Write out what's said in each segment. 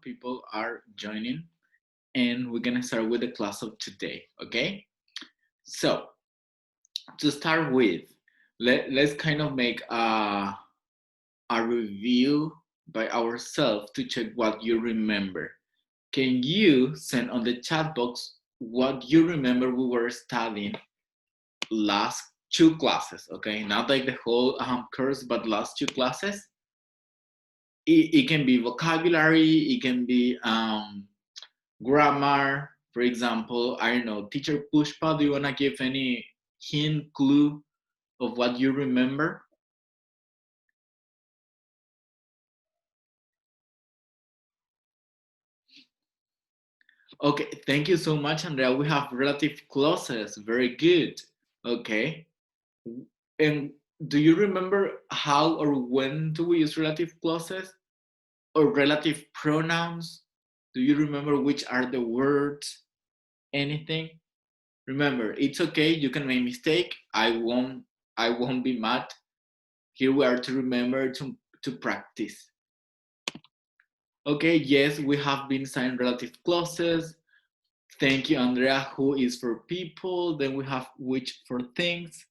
people are joining, and we're gonna start with the class of today, okay? So, to start with, let's kind of make a review by ourselves to check what you remember. Can you send on the chat box what you remember we were studying last two classes, okay? Not like the whole course, but last two classes. It can be vocabulary, it can be grammar. For example, I don't know, teacher Pushpa, do you want to give any hint, clue of what you remember? Okay, thank you so much, Andrea. We have relative clauses. Very good. Okay. And do you remember how or when do we use relative clauses or relative pronouns? Do you remember which are the words? Anything? Remember, it's okay. You can make mistake. I won't be mad. Here we are to remember to practice. Okay, yes, we have been signed relative clauses. Thank you, Andrea. Who is for people. Then we have which for things.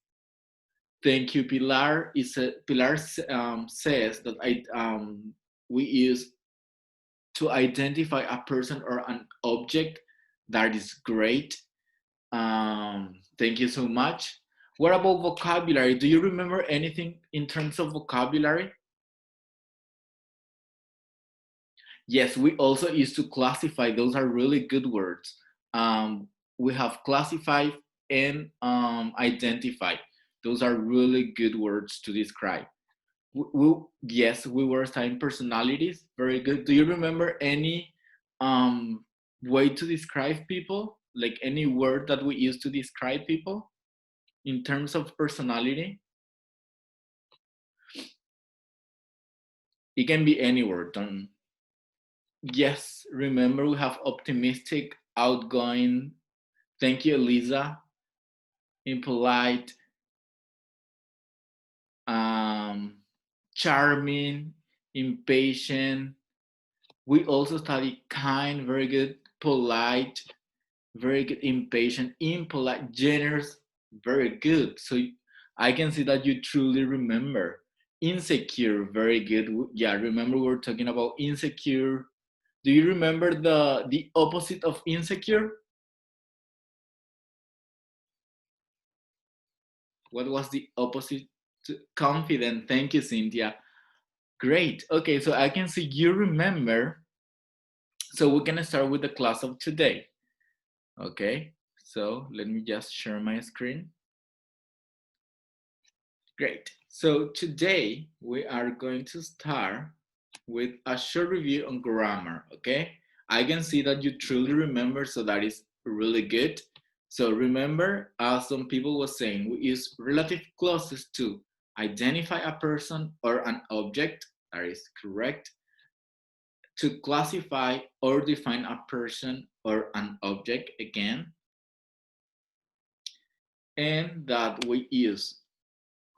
Thank you, Pilar. Pilar says that we use to identify a person or an object. That is great. Thank you so much. What about vocabulary? Do you remember anything in terms of vocabulary? Yes, we also used to classify. Those are really good words. We have classify and identify. Those are really good words to describe. Yes, we were studying personalities. Very good. Do you remember any way to describe people? Like any word that we use to describe people in terms of personality? It can be any word. Yes, remember we have optimistic, outgoing. Thank you, Elisa. Impolite, charming, impatient. We also study kind, very good, polite, very good, impatient, impolite, generous, very good. So I can see that you truly remember. Insecure, very good. Yeah, remember we're talking about insecure. Do you remember the opposite of insecure? What was the opposite to confident? Thank you, Cynthia. Great. Okay, so I can see you remember. So we're gonna start with the class of today. Okay, so let me just share my screen. Great. So today we are going to start with a short review on grammar, okay? I can see that you truly remember, so that is really good. So remember, as some people were saying, we use relative clauses to identify a person or an object, that is correct, to classify or define a person or an object again, and that we use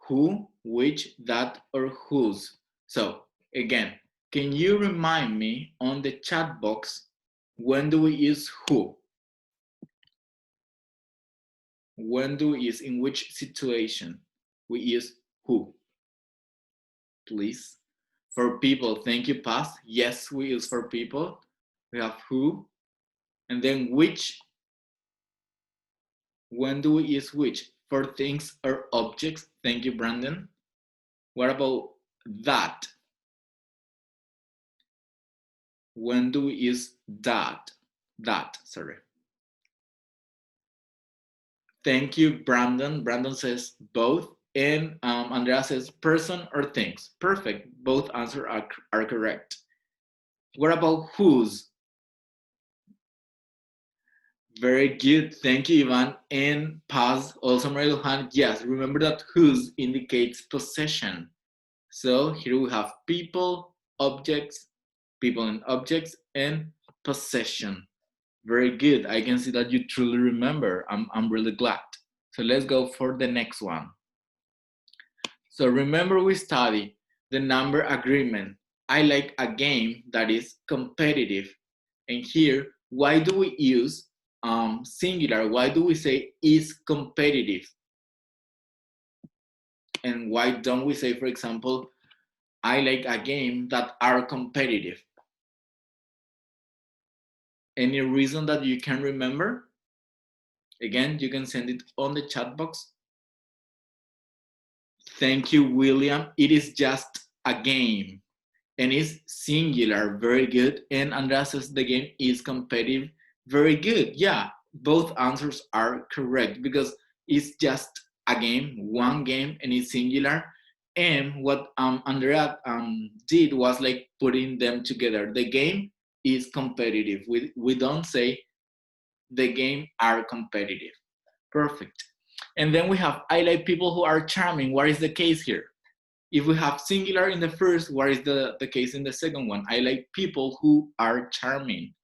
who, which, that, or whose. So again, can you remind me on the chat box, when do we use who? When do we use, in which situation we use who? Please. For people, thank you, Paz. Yes, we use for people. We have who, and then which. When do we use which? For things or objects. Thank you, Brandon. What about that? When do we use that? That, sorry. Thank you, Brandon. Brandon says both. And Andrea says person or things. Perfect. Both answers are correct. What about whose? Very good. Thank you, Ivan. And Paz, also Maria Lujan. Yes, remember that whose indicates possession. So here we have people, objects, people and objects, and possession. Very good. I can see that you truly remember. I'm really glad. So let's go for the next one. So remember we studied the number agreement. I like a game that is competitive. And here, why do we use singular? Why do we say is competitive? And why don't we say, for example, I like a game that are competitive? Any reason that you can remember? Again, you can send it on the chat box. Thank you, William. It is just a game and it's singular, very good. And Andrea says the game is competitive, very good. Yeah, both answers are correct because it's just a game, one game, and it's singular. And what Andrea did was like putting them together. The game is competitive. We don't say the game are competitive. Perfect. And then we have, I like people who are charming. What is the case here? If we have singular in the first, what is the case in the second one? I like people who are charming.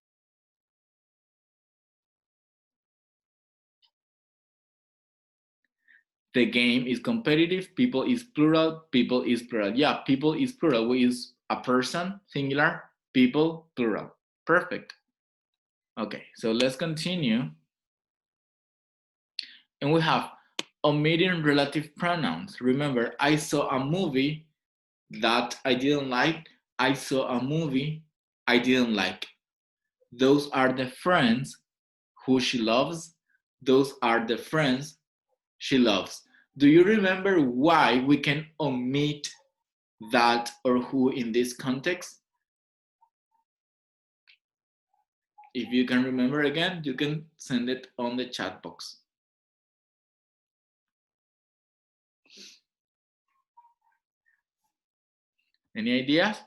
The game is competitive, people is plural, people is plural. Yeah, people is plural. We use a person, singular, people, plural. Perfect. Okay, so let's continue. And we have omitting relative pronouns. Remember, I saw a movie that I didn't like. I saw a movie I didn't like. Those are the friends who she loves. Those are the friends she loves. Do you remember why we can omit that or who in this context? If you can remember again, you can send it on the chat box. Any ideas?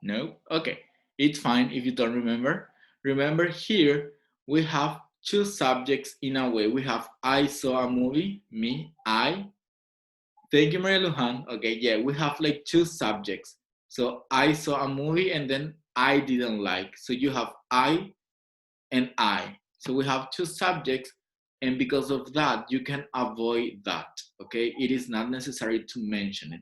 No? Okay, it's fine if you don't remember. Remember here, we have two subjects in a way. We have I saw a movie, me, I. Thank you, Maria Lujan. Okay, yeah, we have like two subjects. So I saw a movie and then I didn't like. So you have I and I. So we have two subjects, and because of that, you can avoid that. Okay, it is not necessary to mention it.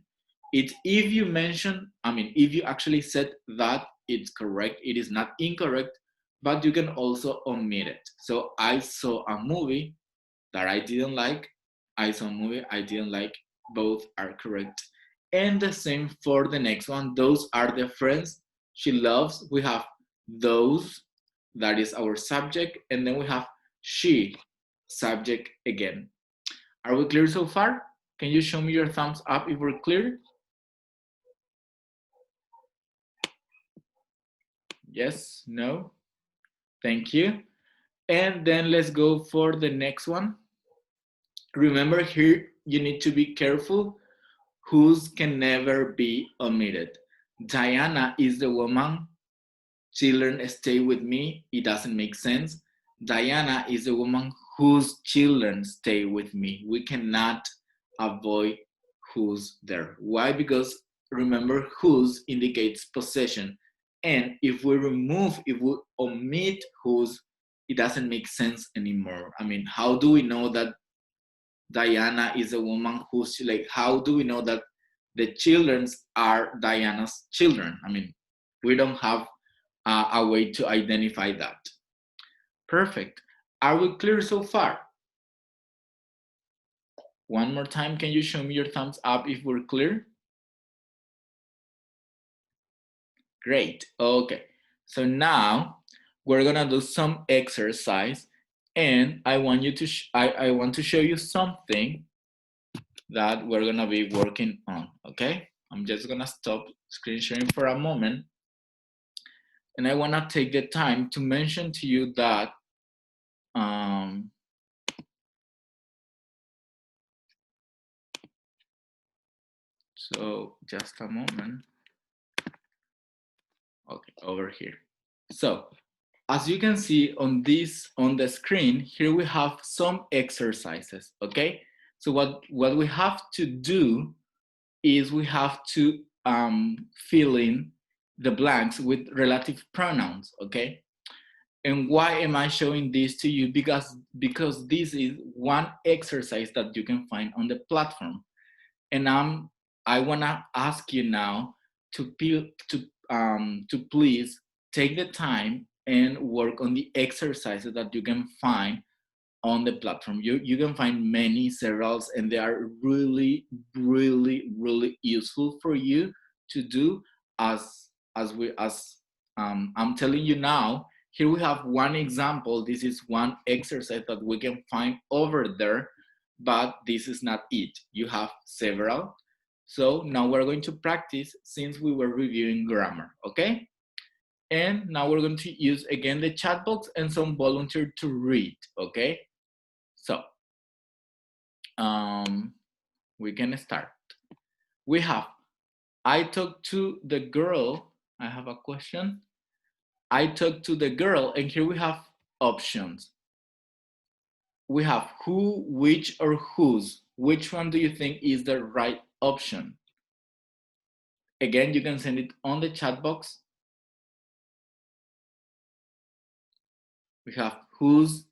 It's if you mention, I mean, if you actually said that, it's correct. It is not incorrect, but you can also omit it. So I saw a movie that I didn't like. I saw a movie I didn't like. Both are correct. And the same for the next one. Those are the friends she loves. We have those, that is our subject. And then we have she, subject again. Are we clear so far? Can you show me your thumbs up if we're clear? Yes, no? Thank you. And then let's go for the next one. Remember here, you need to be careful. Whose can never be omitted. Diana is the woman. Children stay with me. It doesn't make sense. Diana is the woman whose children stay with me. We cannot avoid who's there. Why? Because remember, whose indicates possession. And if we omit whose, it doesn't make sense anymore. I mean, how do we know that Diana is a woman who's like, how do we know that the children's are Diana's children? I mean, we don't have a way to identify that. Perfect. Are we clear so far? One more time, can you show me your thumbs up if we're clear? Great, okay. So now we're gonna do some exercise and I want you to, I want to show you something that we're gonna be working on, okay? I'm just gonna stop screen sharing for a moment. And I wanna take the time to mention to you that so just a moment. Okay, over here. So as you can see on the screen, here we have some exercises, okay? So what we have to do is we have to fill in the blanks with relative pronouns, okay? And why am I showing this to you? Because this is one exercise that you can find on the platform. And I wanna ask you now to please take the time and work on the exercises that you can find on the platform. You can find many, severals, and they are really, really, really useful for you to do as I'm telling you now. Here we have one example. This is one exercise that we can find over there, but this is not it. You have several. So now we're going to practice since we were reviewing grammar, okay? And now we're going to use again the chat box and some volunteer to read, okay? So we can start. We have, I talked to the girl. I have a question. I talked to the girl, and here we have options. We have who, which, or whose. Which one do you think is the right option? Again, you can send it on the chat box. We have whose,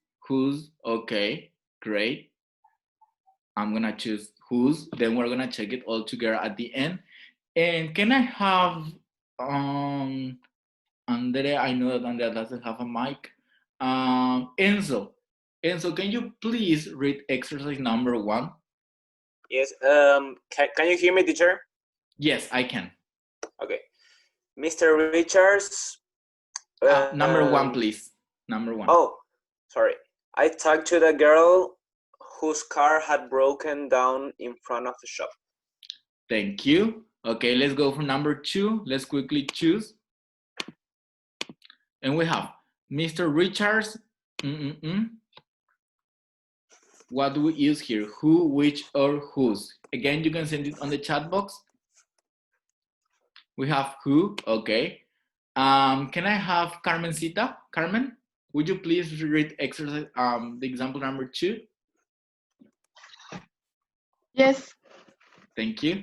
okay, great. I'm gonna choose whose, then we're gonna check it all together at the end. And can I have, Andrea, I know that Andrea doesn't have a mic. Enzo, can you please read exercise number 1? Yes, can you hear me, teacher? Yes, I can. Okay. Mr. Richards. Number 1, please. Number 1. Oh, sorry. I talked to the girl whose car had broken down in front of the shop. Thank you. Okay, let's go for number 2. Let's quickly choose. And we have Mr. Richards. What do we use here? Who, which, or whose? Again, you can send it on the chat box. We have who, okay. Can I have Carmencita? Carmen, would you please read exercise, the example number 2? Yes. Thank you.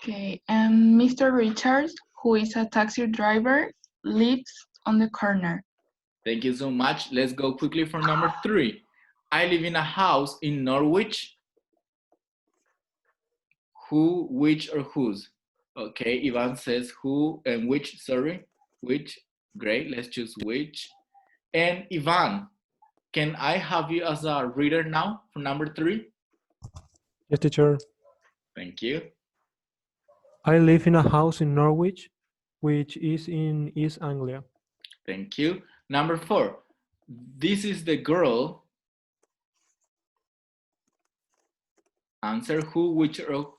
Okay, and Mr. Richards, who is a taxi driver, lives on the corner. Thank you so much. Let's go quickly for number 3. I live in a house in Norwich. Who, which, or whose? Okay, Ivan says who and which, sorry. Which, great, let's choose which. And Ivan, can I have you as a reader now for number 3? Yes, teacher. Thank you. I live in a house in Norwich, which is in East Anglia. Thank you. Number 4, this is the girl. Answer who, which, or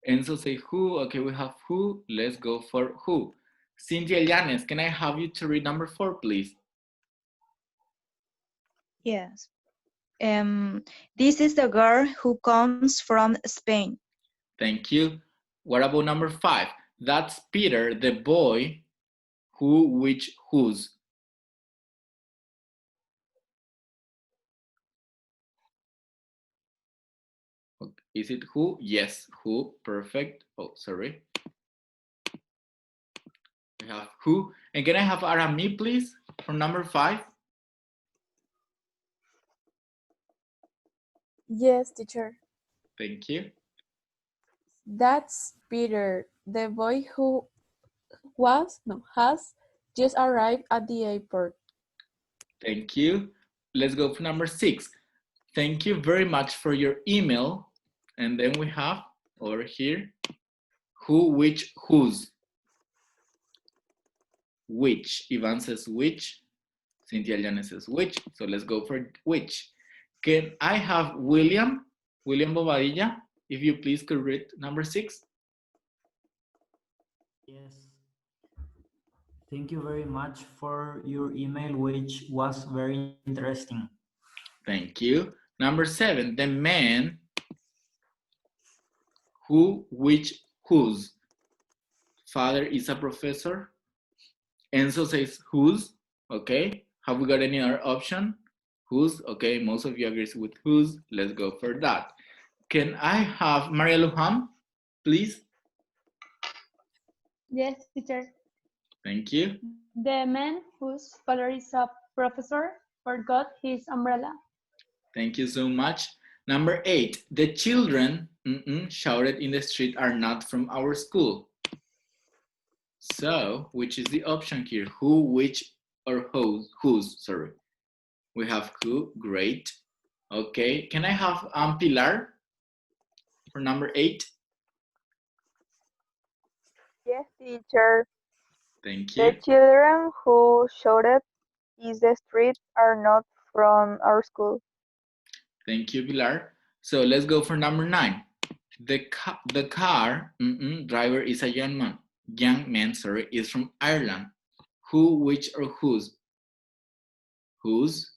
Enzo say who. Okay, we have who. Let's go for who. Cynthia Llanes, can I have you to read number 4, please? Yes. This is the girl who comes from Spain. Thank you. What about number 5? That's Peter, the boy. Who, which, whose? Is it who? Yes, who. Perfect. Oh, sorry. We have who. And can I have Arami, please, for number 5? Yes, teacher. Thank you. That's Peter, the boy who has just arrived at the airport. Thank you. Let's go for number 6. Thank you very much for your email. And then we have over here, who, which, whose. Which. Ivan says which. Cynthia Llanes says which. So let's go for which. Can I have William Bobadilla, if you please could read number 6? Yes. Thank you very much for your email, which was very interesting. Thank you. Number 7, the man. Who, which, whose. Father is a professor. Enzo says whose. Okay. Have we got any other option? Whose. Okay. Most of you agree with whose. Let's go for that. Can I have Maria Lujan, please? Yes, teacher. Thank you. The man whose father is a professor forgot his umbrella. Thank you so much. Number 8, the children shouted in the street are not from our school. So, which is the option here? Who, which, or whose, sorry. We have who, great. Okay, can I have Pilar for number 8? Yes, teacher. Thank The you. children who shouted in the street are not from our school. Thank you, Pilar. So let's go for number 9. The car driver is a young man, sorry, is from Ireland. Who, which, or whose? Whose?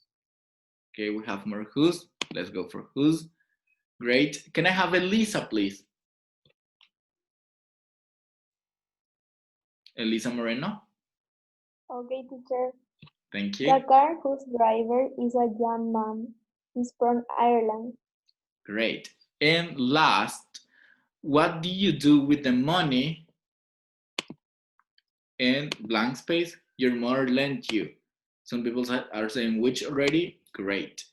Okay, we have more whose. Let's go for whose. Great. Can I have Elisa, please? Elisa Moreno. Okay, teacher. Thank you. The car whose driver is a young man is from Ireland. Great. And last, what do you do with the money and blank space your mother lent you? Some people are saying which already. Great.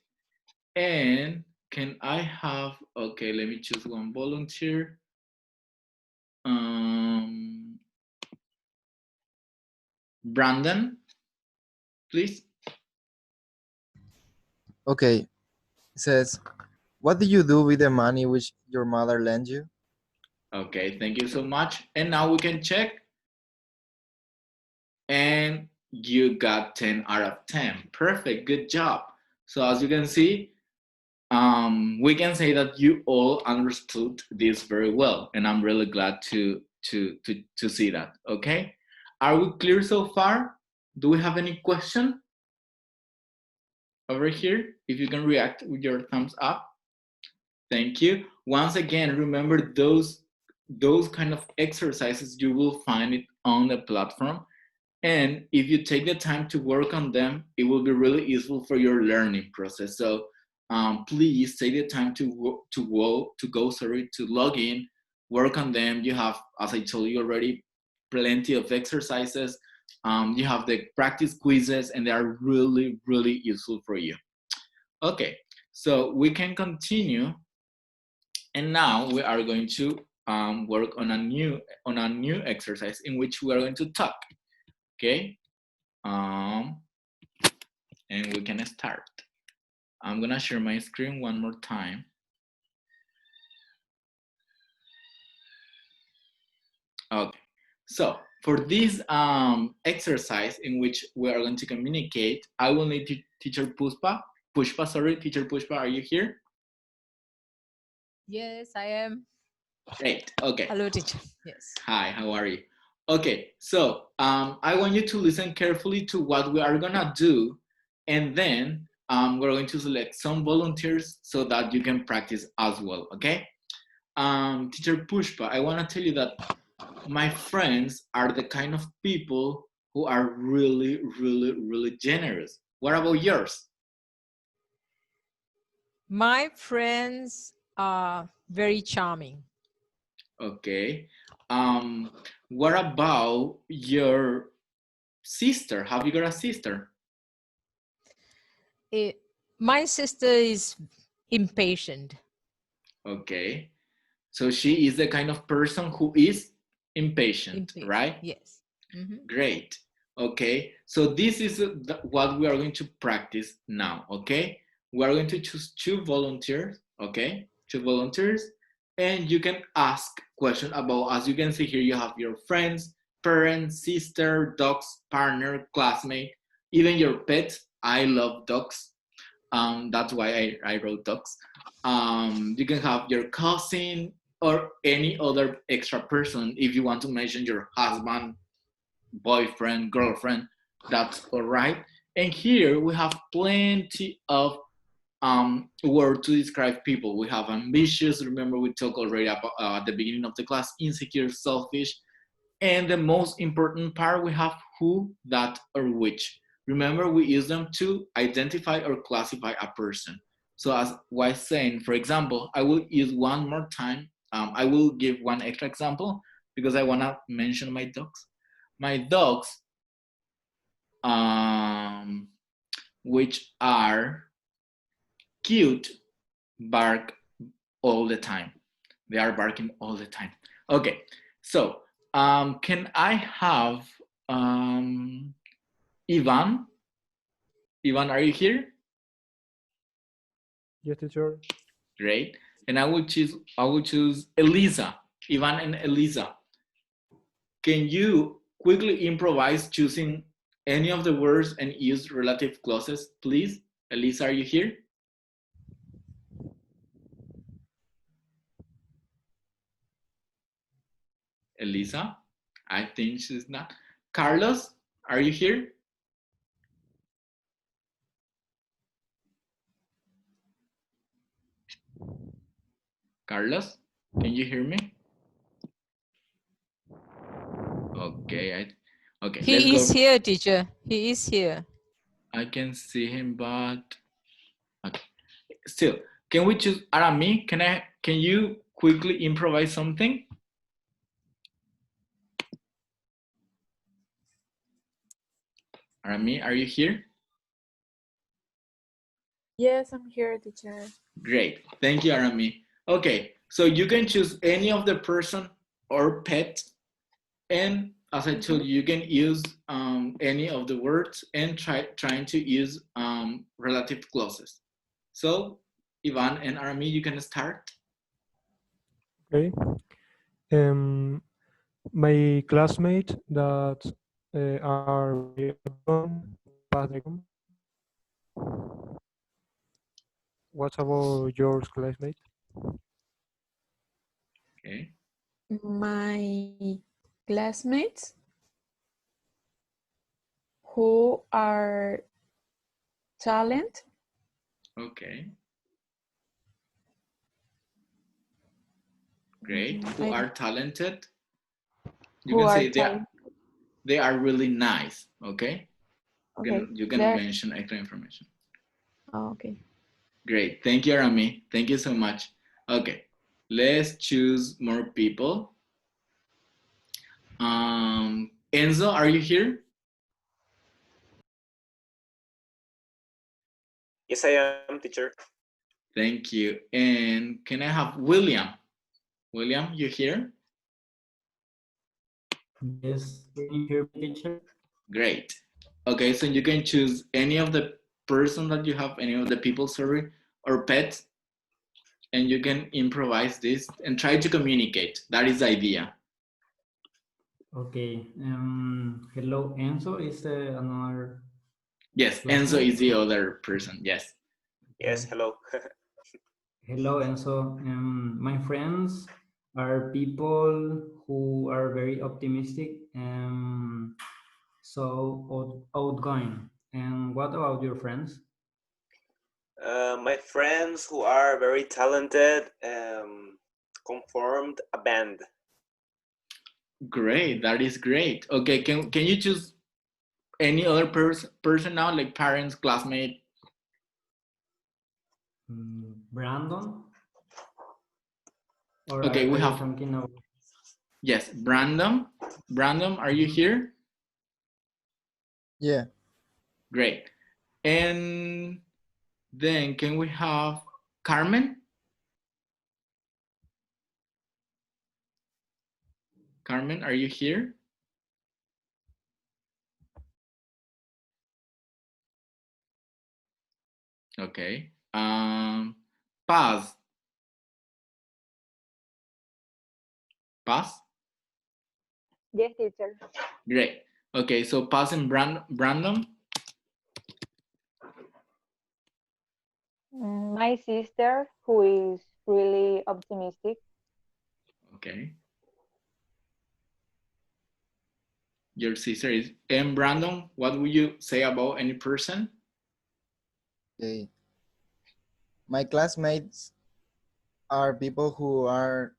And can I have, okay, let me choose one volunteer. Brandon, please. Okay, it says, what do you do with the money which your mother lent you? Okay, thank you so much. And now we can check. And you got 10 out of 10. Perfect, good job. So as you can see, we can say that you all understood this very well, and I'm really glad to see that. Okay, are we clear so far? Do we have any question over here? If you can react with your thumbs up. Thank you. Once again, remember those kind of exercises, you will find it on the platform. And if you take the time to work on them, it will be really useful for your learning process. So please take the time to log in, work on them. You have, as I told you already, plenty of exercises. You have the practice quizzes, and they are really, really useful for you. Okay, so we can continue. And now we are going to work on a new exercise in which we are going to talk. Okay, and we can start. I'm gonna share my screen one more time. Okay, so for this exercise in which we are going to communicate, I will need teacher Pushpa, sorry, teacher Pushpa, are you here? Yes, I am. Great, okay. Hello, teacher. Yes. Hi, how are you? Okay, so I want you to listen carefully to what we are gonna do, and then we're going to select some volunteers so that you can practice as well, okay? Teacher Pushpa, I wanna tell you that my friends are the kind of people who are really, really, really generous. What about yours? My friends are very charming. Okay. What about your sister? Have you got a sister? My sister is impatient. Okay. So she is the kind of person who is impatient. Right? Yes. Mm-hmm. Great. Okay. So this is what we are going to practice now. Okay. We are going to choose 2 volunteers. Okay. 2 volunteers. And you can ask questions about, as you can see here, you have your friends, parents, sister, dogs, partner, classmate, even your pets. I love dogs. That's why I wrote dogs. You can have your cousin or any other extra person. If you want to mention your husband, boyfriend, girlfriend, that's all right. And here we have plenty of word to describe people. We have ambitious, remember we talked already about at the beginning of the class, insecure, selfish, and the most important part, we have who, that, or which. Remember, we use them to identify or classify a person. So as I was saying, for example, I will use one more time. I will give one extra example because I want to mention my dogs. My dogs, which are cute, bark all the time. They are barking all the time. Okay, so Can I have Ivan? Ivan, are you here? Yes, teacher. Great. And I will choose Elisa. Ivan and Elisa. Can you quickly improvise choosing any of the words and use relative clauses, please? Elisa, are you here? Elisa? I think she's not. Carlos, are you here? Carlos, can you hear me? Okay, okay. Let's He is go. here, teacher. He is here. I can see him, but okay. Still, can we choose Arami? Can you quickly improvise something? Arami, are you here? Yes, I'm here, teacher. Great, thank you, Arami. Okay, so you can choose any of the person or pet, and as I told you, you can use any of the words and trying to use relative clauses. So, Ivan and Arami, you can start. Okay. My classmates that are very open, pass the exam. What about your classmates? Okay. My classmates who are talent. Okay. Great. Who are talented? You can say they are really nice. Okay. Okay. You can mention extra information. Oh, okay. Great. Thank you, Arami. Thank you so much. Okay. Let's choose more people. Enzo, are you here? Yes, I am, teacher. Thank you. And can I have William? William, you here? Yes, can you hear me, teacher? Great. Okay, so you can choose any of the person that you have, any of the people, sorry, or pets, and you can improvise this and try to communicate. That is the idea. Okay. Hello, Enzo is another. Yes, Enzo is the other person. Yes. Yes, hello. Hello, Enzo. My friends are people who are very optimistic and so outgoing. And what about your friends? My friends who are very talented conformed a band. Great, that is great. Okay, can you choose any other person now, like parents, classmate? Brandon? Or Okay, we have something of... Yes, Brandon. Brandon, are you here? Yeah. Great. And then can we have Carmen? Carmen, are you here? Okay. Paz. Paz? Yes, teacher. Great. Okay, so Paz and Brandon? My sister, who is really optimistic. Okay. Your sister is... And Brandon, what would you say about any person? Okay. My classmates are people who are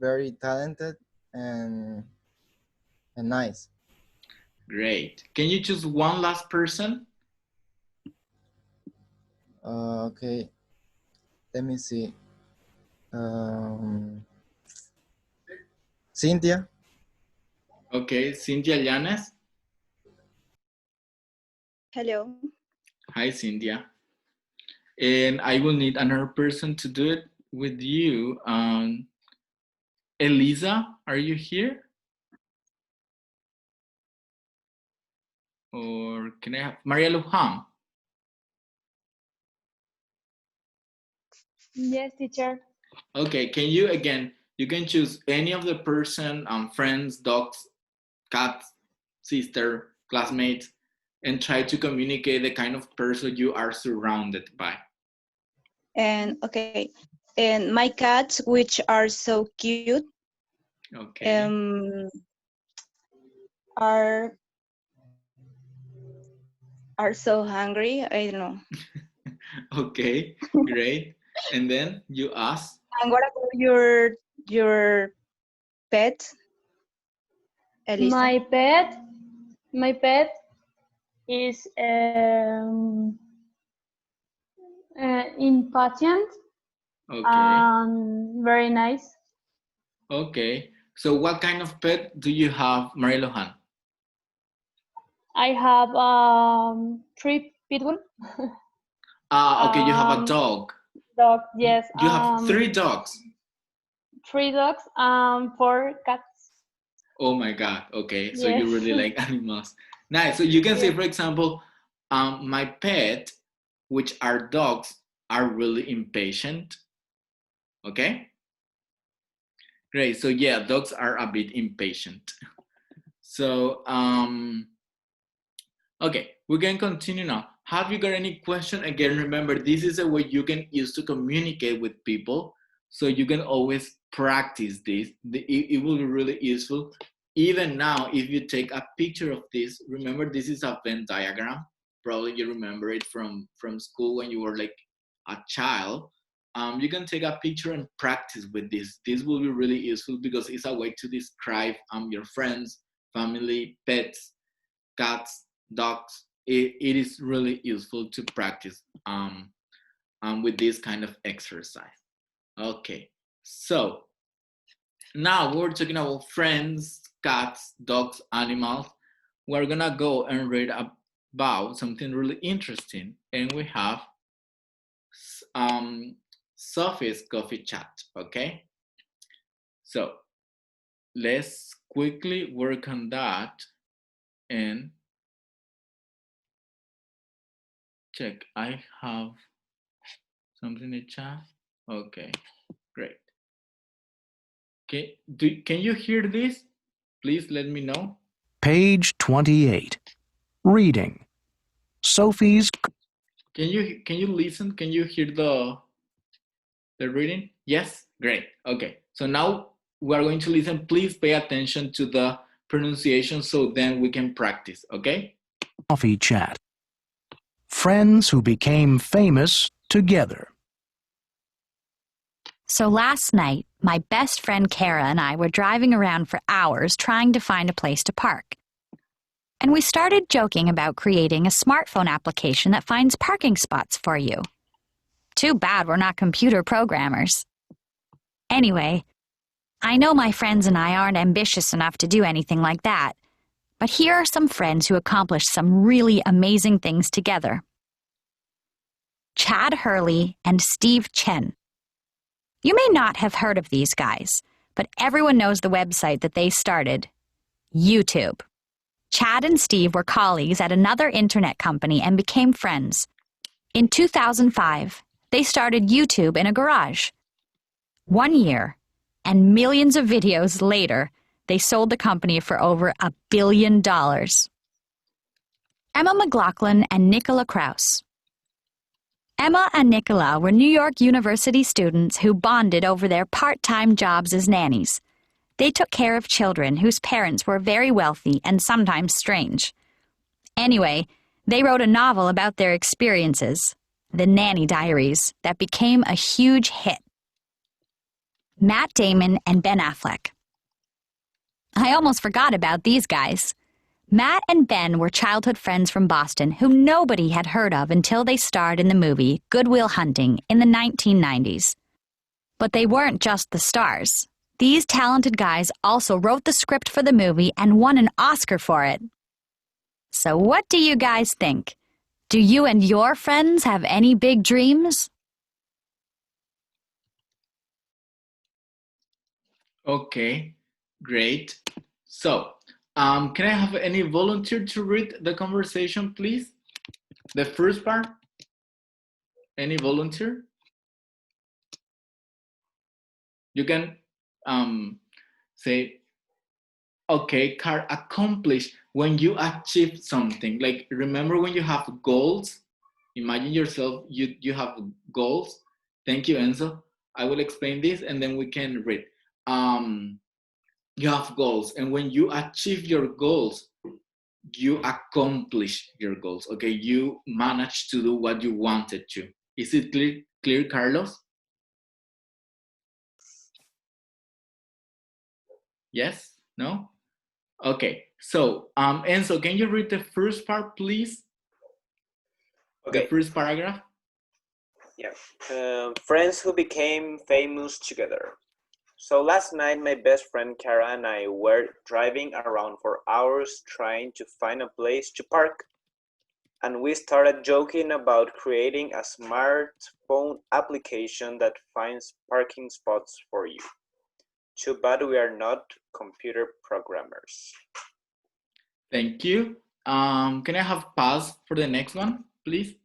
very talented and nice. Great. Can you choose one last person? Okay. Let me see. Cynthia. Okay, Cynthia Llanes. Hello. Hi, Cynthia. And I will need another person to do it with you. Elisa, are you here? Or can I have Maria Luján? Yes, teacher. Okay, can you again, you can choose any of the person, friends, dogs, cats, sister, classmates, and try to communicate the kind of person you are surrounded by. And okay, and my cats, which are so cute, Okay. are so hungry. I don't know. Okay, great. And then you ask. And what about your pet, Elisa? My pet is impatient Okay. and very nice. Okay. So what kind of pet do you have, Maria Lohan? I have 3 pitbull. Okay, you have a dog. Dog, yes. You have 3 dogs. 3 dogs, 4 cats. Oh my God. Okay, so Yes. you really like animals. Nice. So you can say, for example, my pet, which are dogs, are really impatient. Okay. Great. So yeah, dogs are a bit impatient. So okay, we can continue now. Have you got any question? Again, remember, this is a way you can use to communicate with people. So you can always practice this. It will be really useful. Even now, if you take a picture of this, remember this is a Venn diagram. Probably you remember it from school when you were like a child. You can take a picture and practice with this. This will be really useful because it's a way to describe your friends, family, pets, cats, dogs. It is really useful to practice with this kind of exercise. Okay, so now we're talking about friends, cats, dogs, animals. We're gonna go and read about something really interesting, and we have Sophie's coffee chat. Okay, so let's quickly work on that and check. I have something in the chat. Okay, great. Okay, can you hear this? Please let me know. Page 28. Reading. Sophie's. Can you listen? Can you hear the reading? Yes? Great. Okay. So now we are going to listen. Please pay attention to the pronunciation so then we can practice, okay? Coffee chat. Friends who became famous together. So last night, my best friend Kara and I were driving around for hours trying to find a place to park. And we started joking about creating a smartphone application that finds parking spots for you. Too bad we're not computer programmers. Anyway, I know my friends and I aren't ambitious enough to do anything like that, but here are some friends who accomplished some really amazing things together. Chad Hurley and Steve Chen. You may not have heard of these guys, but everyone knows the website that they started, YouTube. Chad and Steve were colleagues at another internet company and became friends. In 2005, they started YouTube in a garage. 1 year, and millions of videos later, they sold the company for over $1 billion. Emma McLaughlin and Nicola Kraus. Emma and Nicola were New York University students who bonded over their part-time jobs as nannies. They took care of children whose parents were very wealthy and sometimes strange. Anyway, they wrote a novel about their experiences, The Nanny Diaries, that became a huge hit. Matt Damon and Ben Affleck. I almost forgot about these guys. Matt and Ben were childhood friends from Boston whom nobody had heard of until they starred in the movie Good Will Hunting in the 1990s. But they weren't just the stars. These talented guys also wrote the script for the movie and won an Oscar for it. So what do you guys think? Do you and your friends have any big dreams? Okay, great. So Can I have any volunteer to read the conversation, please? The first part? Any volunteer? You can say, okay, Car, accomplish when you achieve something. Like, remember when you have goals? Imagine yourself, you have goals. Thank you, Enzo. I will explain this and then we can read. You have goals, and when you achieve your goals, you accomplish your goals, okay? You manage to do what you wanted to. Is it clear, Carlos? Yes? No? Okay, so Enzo, can you read the first part, please? Okay. The first paragraph? Yeah. Friends who became famous together. So last night, my best friend Kara and I were driving around for hours trying to find a place to park. And we started joking about creating a smartphone application that finds parking spots for you. Too bad we are not computer programmers. Thank you. Can I have pause for the next one, please?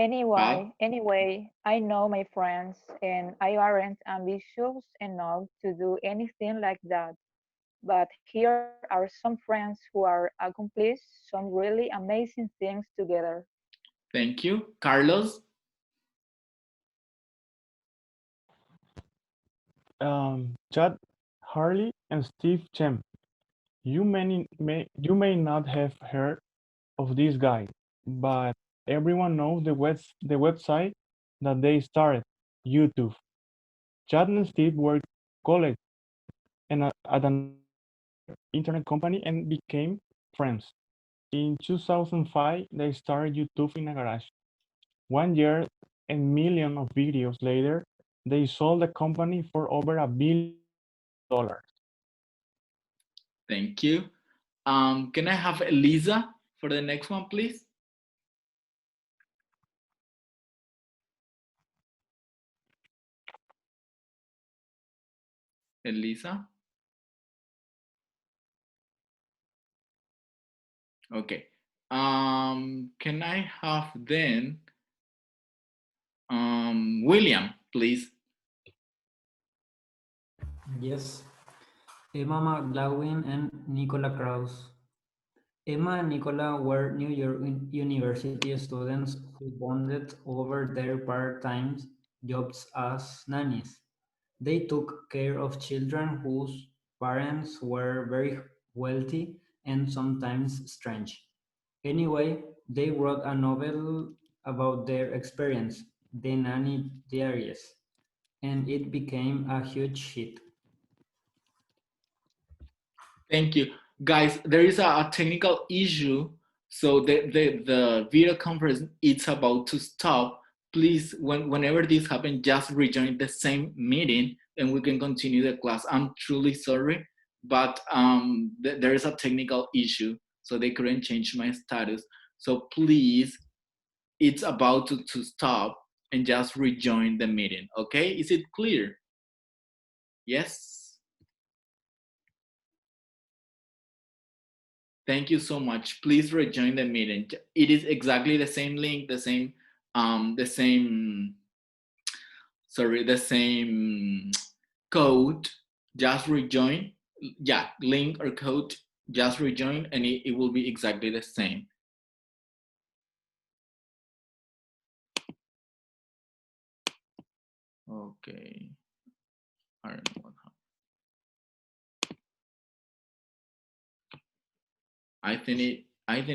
Anyway, I know my friends and I aren't ambitious enough to do anything like that. But here are some friends who are accomplished some really amazing things together. Thank you. Carlos? Chad Harley and Steve Chen. You may not have heard of this guy, but everyone knows the website that they started, YouTube. Chad and Steve were colleagues and at an internet company and became friends. In 2005, they started YouTube in a garage. 1 year and million of videos later, they sold the company for over $1 billion. Thank you. Can I have Elisa for the next one, please? Elisa? Okay. Can I have then William, please? Yes. Emma McLaughlin and Nicola Krauss. Emma and Nicola were New York University students who bonded over their part-time jobs as nannies. They took care of children whose parents were very wealthy and sometimes strange. Anyway, they wrote a novel about their experience, The Nanny Diaries, and it became a huge hit. Thank you. Guys, there is a technical issue. So the video conference is about to stop. Please, whenever this happens, just rejoin the same meeting and we can continue the class. I'm truly sorry, but there is a technical issue. So they couldn't change my status. So please, it's about to stop and just rejoin the meeting, okay? Is it clear? Yes? Thank you so much. Please rejoin the meeting. It is exactly the same link, the same code. Just rejoin. Yeah, link or code, just rejoin and it will be exactly the same. Okay. I don't know what happened. I think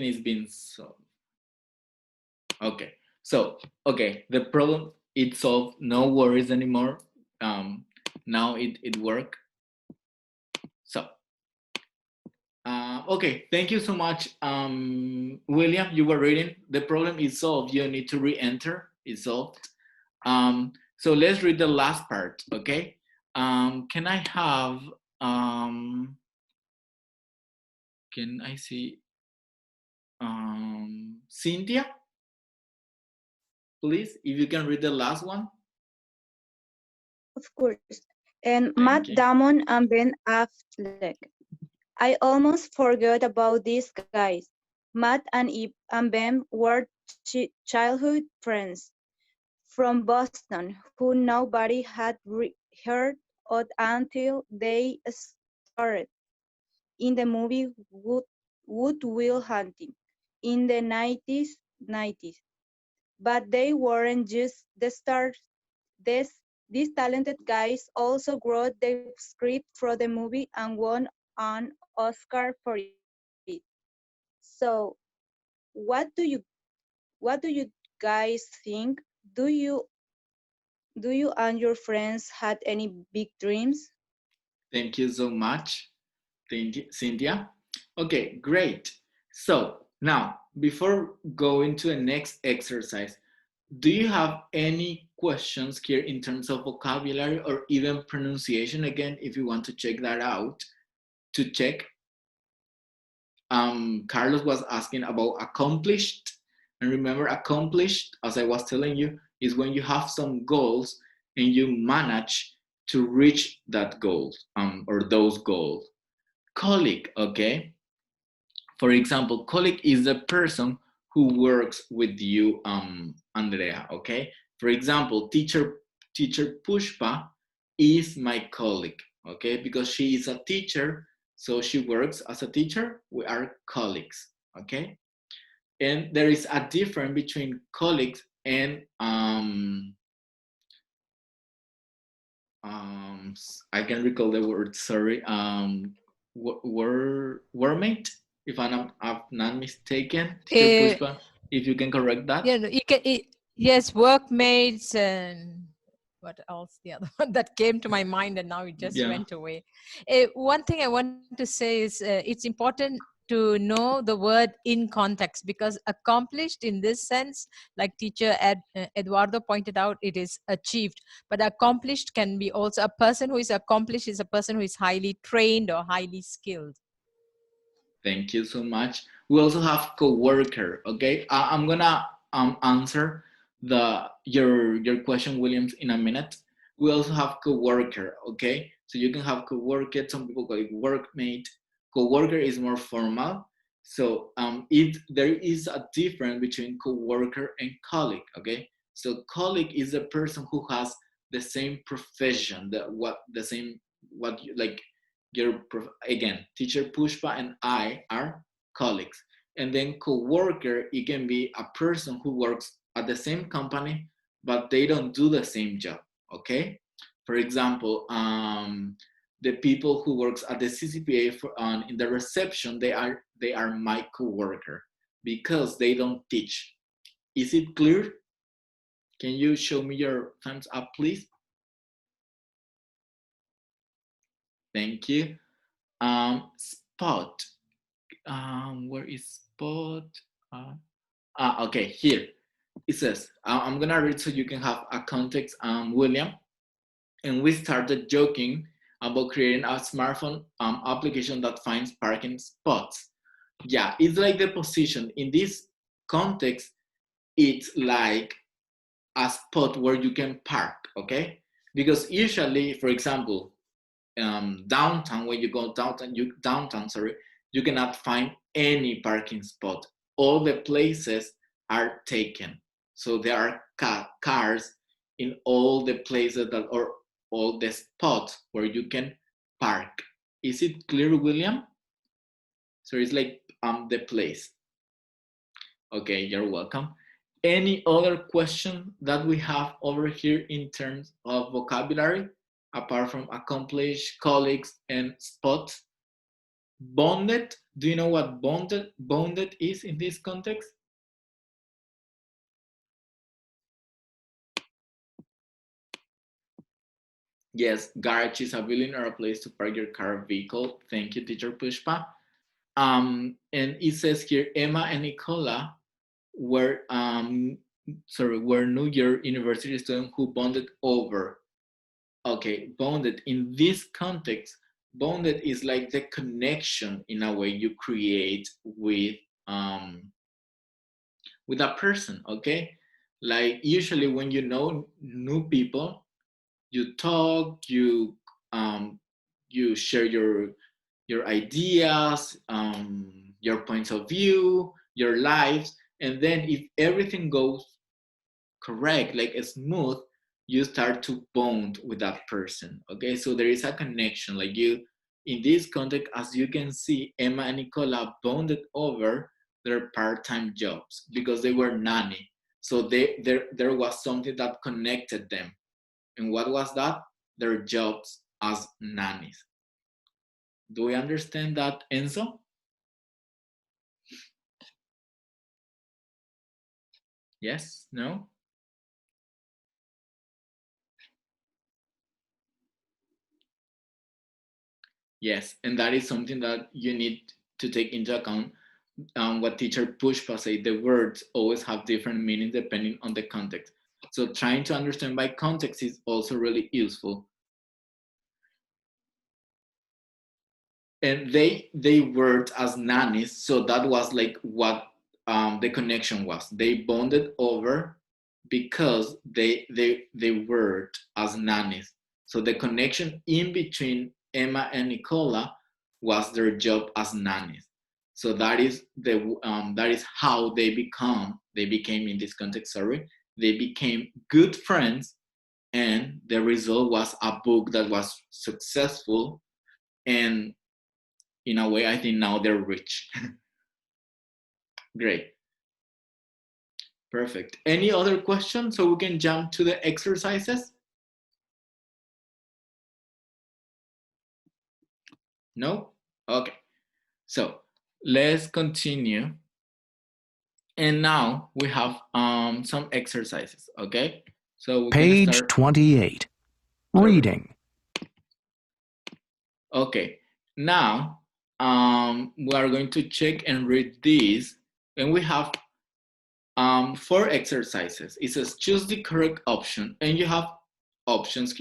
it's been solved. Okay. So, okay, the problem it's solved. No worries anymore. Now it worked. So, okay, thank you so much. William, you were reading. The problem is solved. You need to re-enter. It's solved. So let's read the last part, okay? Can I have, can I see Cynthia? Please, if you can read the last one. Of course. And Matt you. Damon and Ben Affleck. I almost forgot about these guys. Matt and Ben were childhood friends from Boston who nobody had heard of until they starred in the movie Wood Will Hunting in the 90s. But they weren't just the stars. These talented guys also wrote the script for the movie and won an Oscar for it. So, what do you guys think? Do you and your friends had any big dreams? Thank you so much, Cynthia. Okay, great. So now, before going to the next exercise, do you have any questions here in terms of vocabulary or even pronunciation? Again, if you want to check that out, to check. Carlos was asking about accomplished. And remember, accomplished, as I was telling you, is when you have some goals and you manage to reach that goal or those goals. Colleague, okay? For example, colleague is the person who works with you, Andrea, okay? For example, teacher Pushpa is my colleague, okay? Because she is a teacher, so she works as a teacher. We are colleagues, okay? And there is a difference between colleagues and I can recall the word, sorry, wormate, if I'm not mistaken. Teacher Pushpa, if you can correct that. Yeah, you can. Yes, workmates and what else? The other one that came to my mind and now it just went away. One thing I want to say is it's important to know the word in context, because accomplished in this sense, like teacher Eduardo pointed out, it is achieved. But accomplished can be also a person who is accomplished is a person who is highly trained or highly skilled. Thank you so much. We also have coworker. Okay, I'm gonna answer your question, Williams, in a minute. We also have coworker. Okay, so you can have coworker. Some people call it workmate. Coworker is more formal. So there is a difference between coworker and colleague. Okay, so colleague is the person who has the same profession, again, teacher Pushpa and I are colleagues. And then co-worker, it can be a person who works at the same company, but they don't do the same job, okay? For example, the people who works at the CCPA in the reception, they are my co-worker because they don't teach. Is it clear? Can you show me your thumbs up, please? Thank you. Spot. Where is Spot? Okay, here. It says, I'm gonna read so you can have a context, William. And we started joking about creating a smartphone application that finds parking spots. Yeah, it's like the position. In this context, it's like a spot where you can park, okay? Because usually, for example, downtown, when you go downtown, you cannot find any parking spot. All the places are taken. So there are cars in all the places or all the spots where you can park. Is it clear, William? So it's like the place. Okay, you're welcome. Any other question that we have over here in terms of vocabulary, apart from accomplished, colleagues, and spot? Bonded, do you know what bonded is in this context? Yes, garage is a building or a place to park your car or vehicle. Thank you, teacher Pushpa. And it says here, Emma and Nicola were New York University students who bonded over. Okay, bonded in this context, bonded is like the connection in a way you create with a person, okay? Like usually when you know new people, you talk, you you share your ideas, your points of view, your lives, and then if everything goes correct, like smooth, you start to bond with that person. Okay, so there is a connection. Like you, in this context, as you can see, Emma and Nicola bonded over their part-time jobs because they were nanny. So there was something that connected them. And what was that? Their jobs as nannies. Do we understand that, Enzo? Yes? No? Yes, and that is something that you need to take into account. What teacher Pushpa said, the words always have different meanings depending on the context. So trying to understand by context is also really useful. And they worked as nannies, so that was like what the connection was. They bonded over because they worked as nannies. So the connection in between Emma and Nicola was their job as nannies. So that is how they became in this context, sorry, they became good friends, and the result was a book that was successful. And in a way, I think now they're rich. Great. Perfect. Any other questions so we can jump to the exercises? No? Okay. So let's continue. And now we have some exercises, okay? So we Page can start. 28. Reading. Okay. Now we are going to check and read these, and we have 4 exercises. It says choose the correct option, and you have options,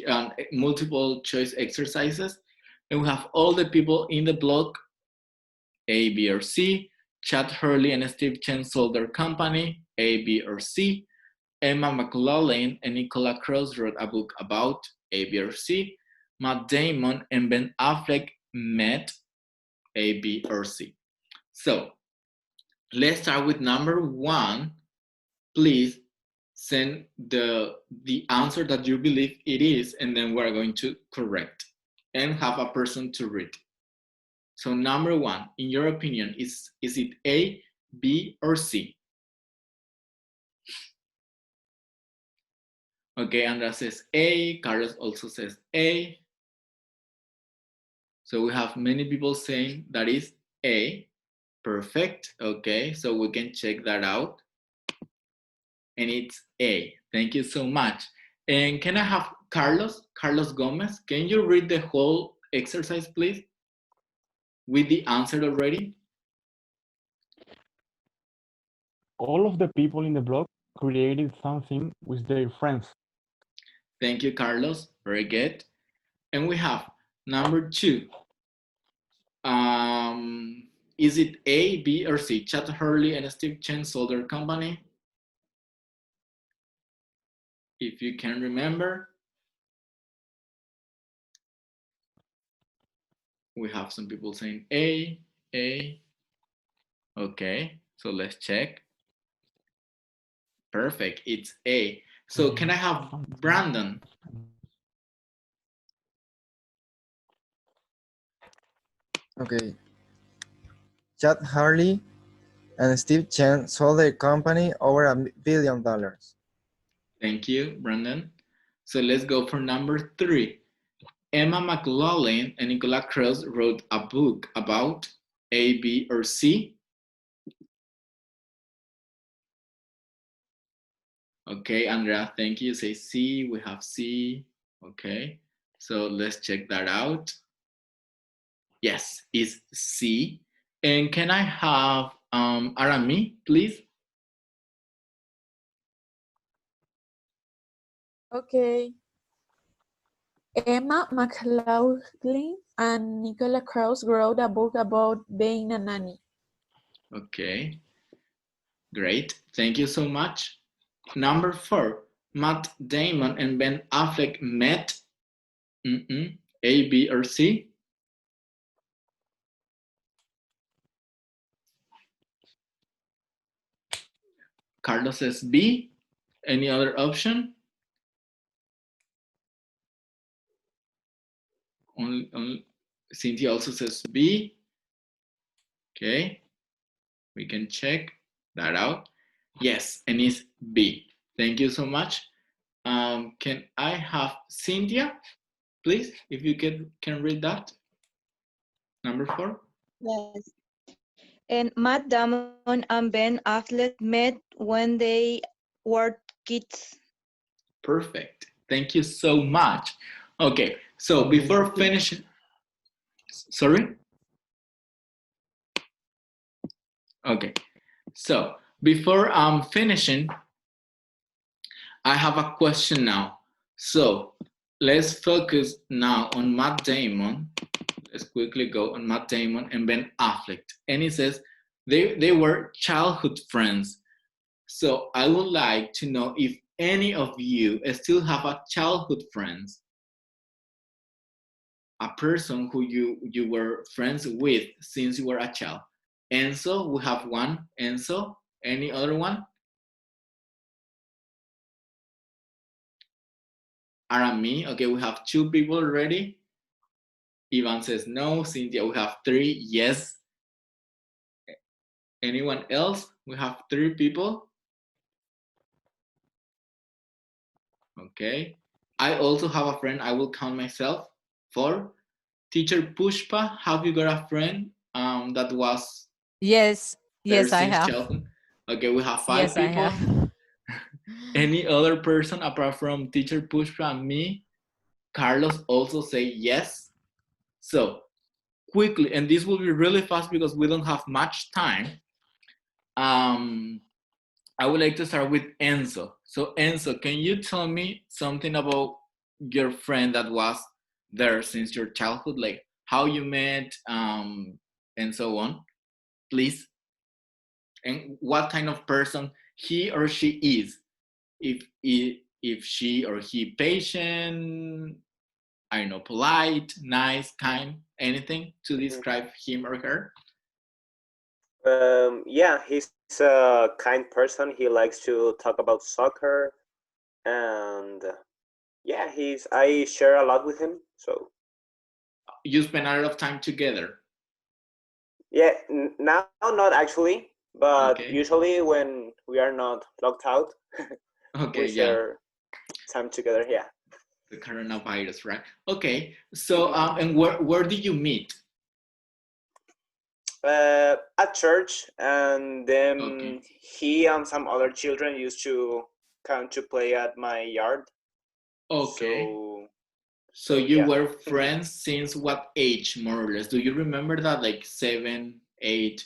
multiple choice exercises, and we have all the people in the block, A, B, or C. Chad Hurley and Steve Chen sold their company, A, B, or C. Emma McLaughlin and Nicola Cross wrote a book about, A, B, or C. Matt Damon and Ben Affleck met, A, B, or C. So let's start with number 1. Please send the answer that you believe it is, and then we're going to correct and have a person to read. So number 1, in your opinion, is it A, B, or C? Okay, Andrea says A, Carlos also says A. So we have many people saying that is A. Perfect, okay, so we can check that out. And it's A. Thank you so much. And can I have Carlos Gomez? Can you read the whole exercise, please? With the answer already? All of the people in the blog created something with their friends. Thank you, Carlos. Very good. And we have number 2. Is it A, B, or C? Chad Hurley and Steve Chen sold their company. If you can remember. We have some people saying A. Okay, so let's check. Perfect, it's A. So can I have Brandon? Okay. Chad Hurley and Steve Chen sold their company over $1 billion. Thank you, Brandon. So let's go for number 3. Emma McLaughlin and Nicola Cross wrote a book about, A, B, or C. Okay, Andrea, thank you. Say C, we have C. Okay, so let's check that out. Yes, it's C. And can I have Arami, please? Okay. Emma McLaughlin and Nicola Cross wrote a book about being a nanny. Okay, great. Thank you so much. Number 4, Matt Damon and Ben Affleck met. A, B, or C? Carlos says B. Any other option? Only Cynthia also says B. Okay, we can check that out. Yes, and it's B. Thank you so much. Can I have Cynthia, please, if you can read that? Number 4. Yes. And Matt Damon and Ben Affleck met when they were kids. Perfect. Thank you so much. Okay, so before finishing, sorry? Okay, so before I'm finishing, I have a question now. So let's focus now on Matt Damon. Let's quickly go on Matt Damon and Ben Affleck. And it says they were childhood friends. So I would like to know if any of you still have a childhood friends, a person who you were friends with since you were a child. Enzo, we have one. Enzo, any other one? Arami, okay, we have 2 people already. Ivan says no. Cynthia, we have 3. Yes. Anyone else? We have 3 people. Okay. I also have a friend. I will count myself. 4. Teacher Pushpa, have you got a friend that was Yes, there yes, I since have. childhood? Okay, we have 5 Yes, I people. have. Any other person apart from Teacher Pushpa and me? Carlos also say yes. So quickly, and this will be really fast because we don't have much time. I would like to start with Enzo. So Enzo, can you tell me something about your friend that was there since your childhood, like how you met, and so on, please? And what kind of person he or she is? If she or he patient, I don't know, polite, nice, kind, anything to describe him or her? Yeah, he's a kind person. He likes to talk about soccer, and yeah, I share a lot with him. So You spend a lot of time together. yeah, now not actually, but Okay. usually when we are not locked out, Okay, we yeah. share time together. Yeah. The coronavirus, right? Okay. So and where did you meet? At church, and then Okay. he and some other children used to come to play at my yard. Okay. So you yeah. were friends since what age, more or less? Do you remember that, like 7, 8?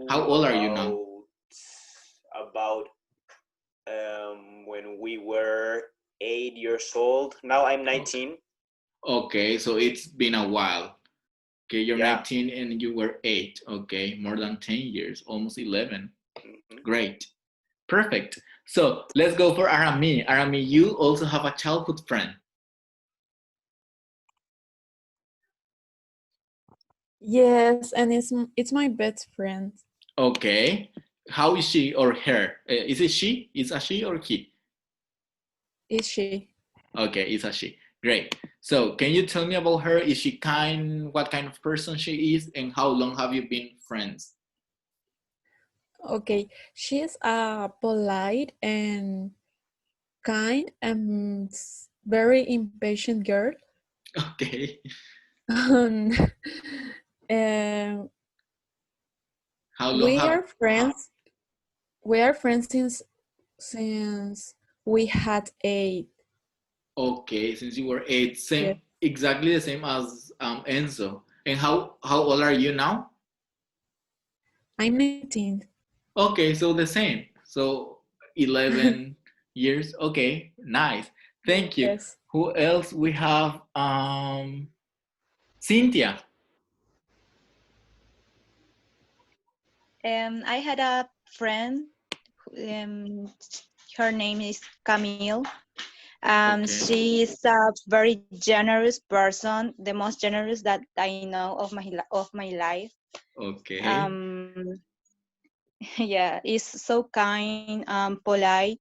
How old are you now? About when we were 8 years old. Now I'm 19. Okay, so it's been a while. Okay, you're Yeah. 19 and you were 8. Okay, more than 10 years, almost 11. Great. Perfect. So let's go for Arami. Arami, you also have a childhood friend. Yes, and it's my best friend. Okay. How is she or her? Is it she? Is a she or he? Is she? Okay, it's a she. Great. So can you tell me about her? Is she kind? What kind of person she is? And how long have you been friends? Okay, she is a polite and kind and very impatient girl. Okay. And um, How long we have are friends. We are friends since we had 8. Okay, since you were 8, same, Yes. exactly the same as Enzo. And how old are you now? I'm 19. Okay, so the same. So 11 years. Okay, nice. Thank you. Yes. Who else we have? Cynthia. I had a friend, her name is Camille, Okay. She is a very generous person, the most generous that I know of my life. Okay. Yeah, is so kind, polite.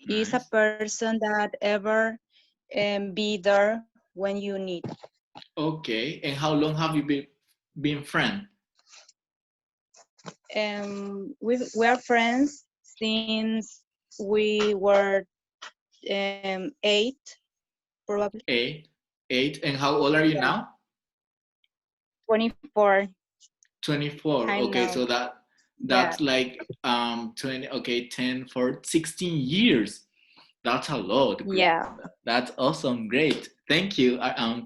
Is a Nice. person that ever be there when you need. Okay. And how long have you been friends? We are friends since we were 8, probably. 8. 8. And how old are you Yeah, now? 24. 24. I'm Okay, now. so Yeah, that's like 20, okay, 10 for 16 years. That's a lot. yeah. That's awesome. Great. Thank you.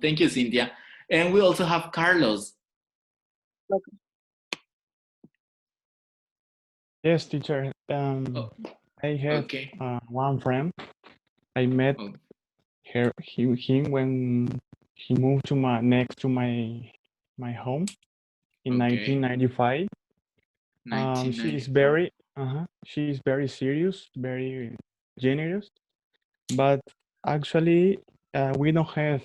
Thank you, Cynthia. And we also have Carlos. Okay. Yes, teacher. Oh, I have okay. one friend. I met Oh, him when he moved to next to my home in okay. 1995. $19.95. She is very serious, very generous, but actually we don't have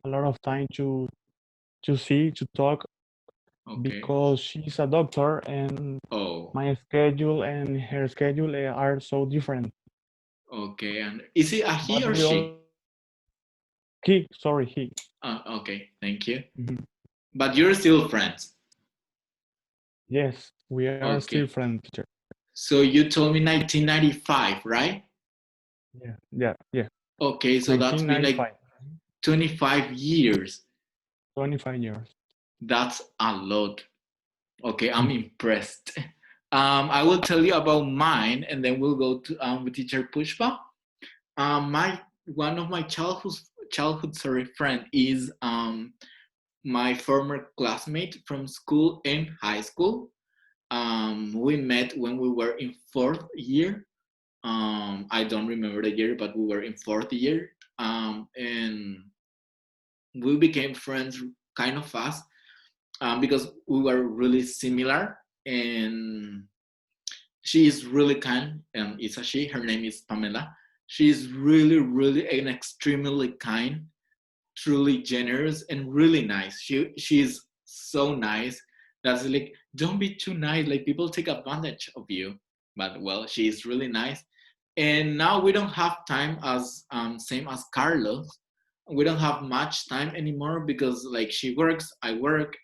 a lot of time to talk Okay. because she's a doctor and Oh, my schedule and her schedule are so different. okay. And is it a he But or we all she? he. Okay. Thank you. Mhm. But you're still friends. Yes, we are still Okay. friends, teacher. So you told me 1995, right? Yeah. Okay. So that's been like 1995, 25 years. 25 years. That's a lot. Okay, I'm impressed. I will tell you about mine, and then we'll go to with teacher Pushpa. My one of my childhood friend is my former classmate from school and high school. We met when we were in fourth year. I don't remember the year, but we were in fourth year, and we became friends kind of fast because we were really similar. And she is really kind, and it's a she. Her name is Pamela. She is really, really, and extremely kind, truly generous, and really nice. She's so nice. That's like, don't be too nice. Like, people take advantage of you. But well, she is really nice. And now we don't have time as same as Carlos. We don't have much time anymore because like she works, I work,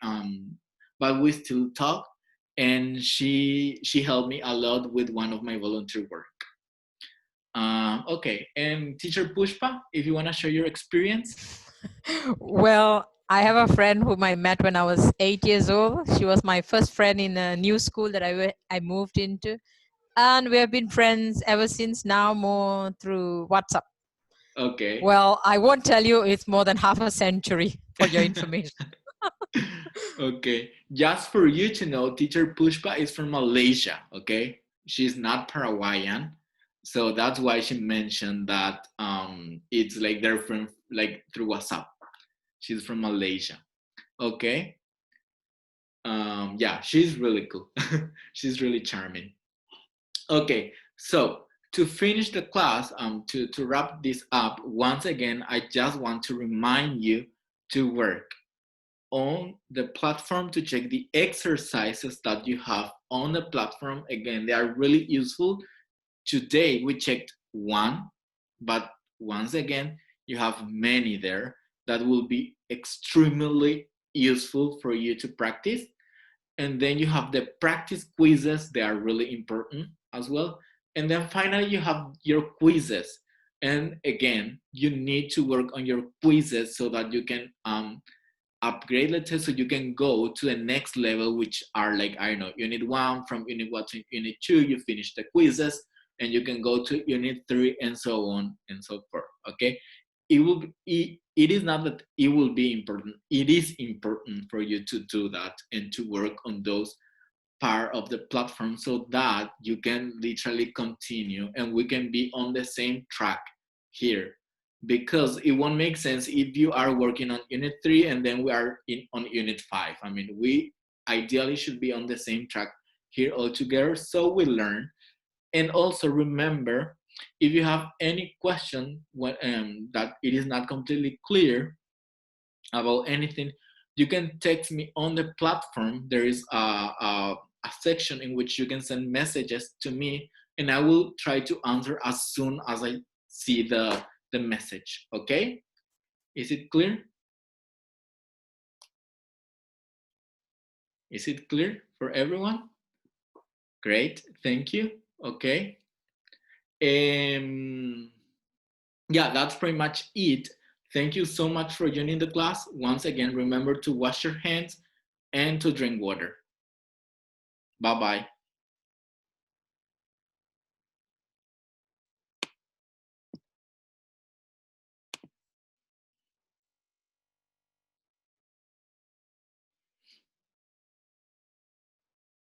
but we still talk. And she helped me a lot with one of my volunteer work. Okay, and teacher Pushpa, if you want to share your experience. Well, I have a friend whom I met when I was 8 years old. She was my first friend in a new school that I moved into. And we have been friends ever since, now more through WhatsApp. Okay. Well, I won't tell you it's more than half a century for your information. Okay, just for you to know, teacher Pushpa is from Malaysia, okay? She's not Paraguayan. So that's why she mentioned that it's like they're from like through WhatsApp. She's from Malaysia. Okay. Yeah, she's really cool. She's really charming. Okay, so to finish the class, to wrap this up, once again, I just want to remind you to work on the platform to check the exercises that you have on the platform. Again, they are really useful. Today we checked one, but once again, you have many there that will be extremely useful for you to practice. And then you have the practice quizzes. They are really important as well. And then finally, you have your quizzes. And again, you need to work on your quizzes so that you can upgrade, let's say, so you can go to the next level, which are like, I don't know, unit 1, from unit 1 to unit 2, you finish the quizzes, and you can go to unit 3, and so on and so forth. Okay, it is not that it will be important, it is important for you to do that and to work on those part of the platform so that you can literally continue and we can be on the same track here, because it won't make sense if you are working on unit 3 and then we are on unit 5. I mean, we ideally should be on the same track here all together so we learn. And also remember If you have any question that it is not completely clear about anything, you can text me on the platform. There is a section in which you can send messages to me, and I will try to answer as soon as I see the message, okay? Is it clear? Is it clear for everyone? Great, thank you, okay. Yeah, that's pretty much it. Thank you so much for joining the class. Once again, remember to wash your hands and to drink water. Bye-bye.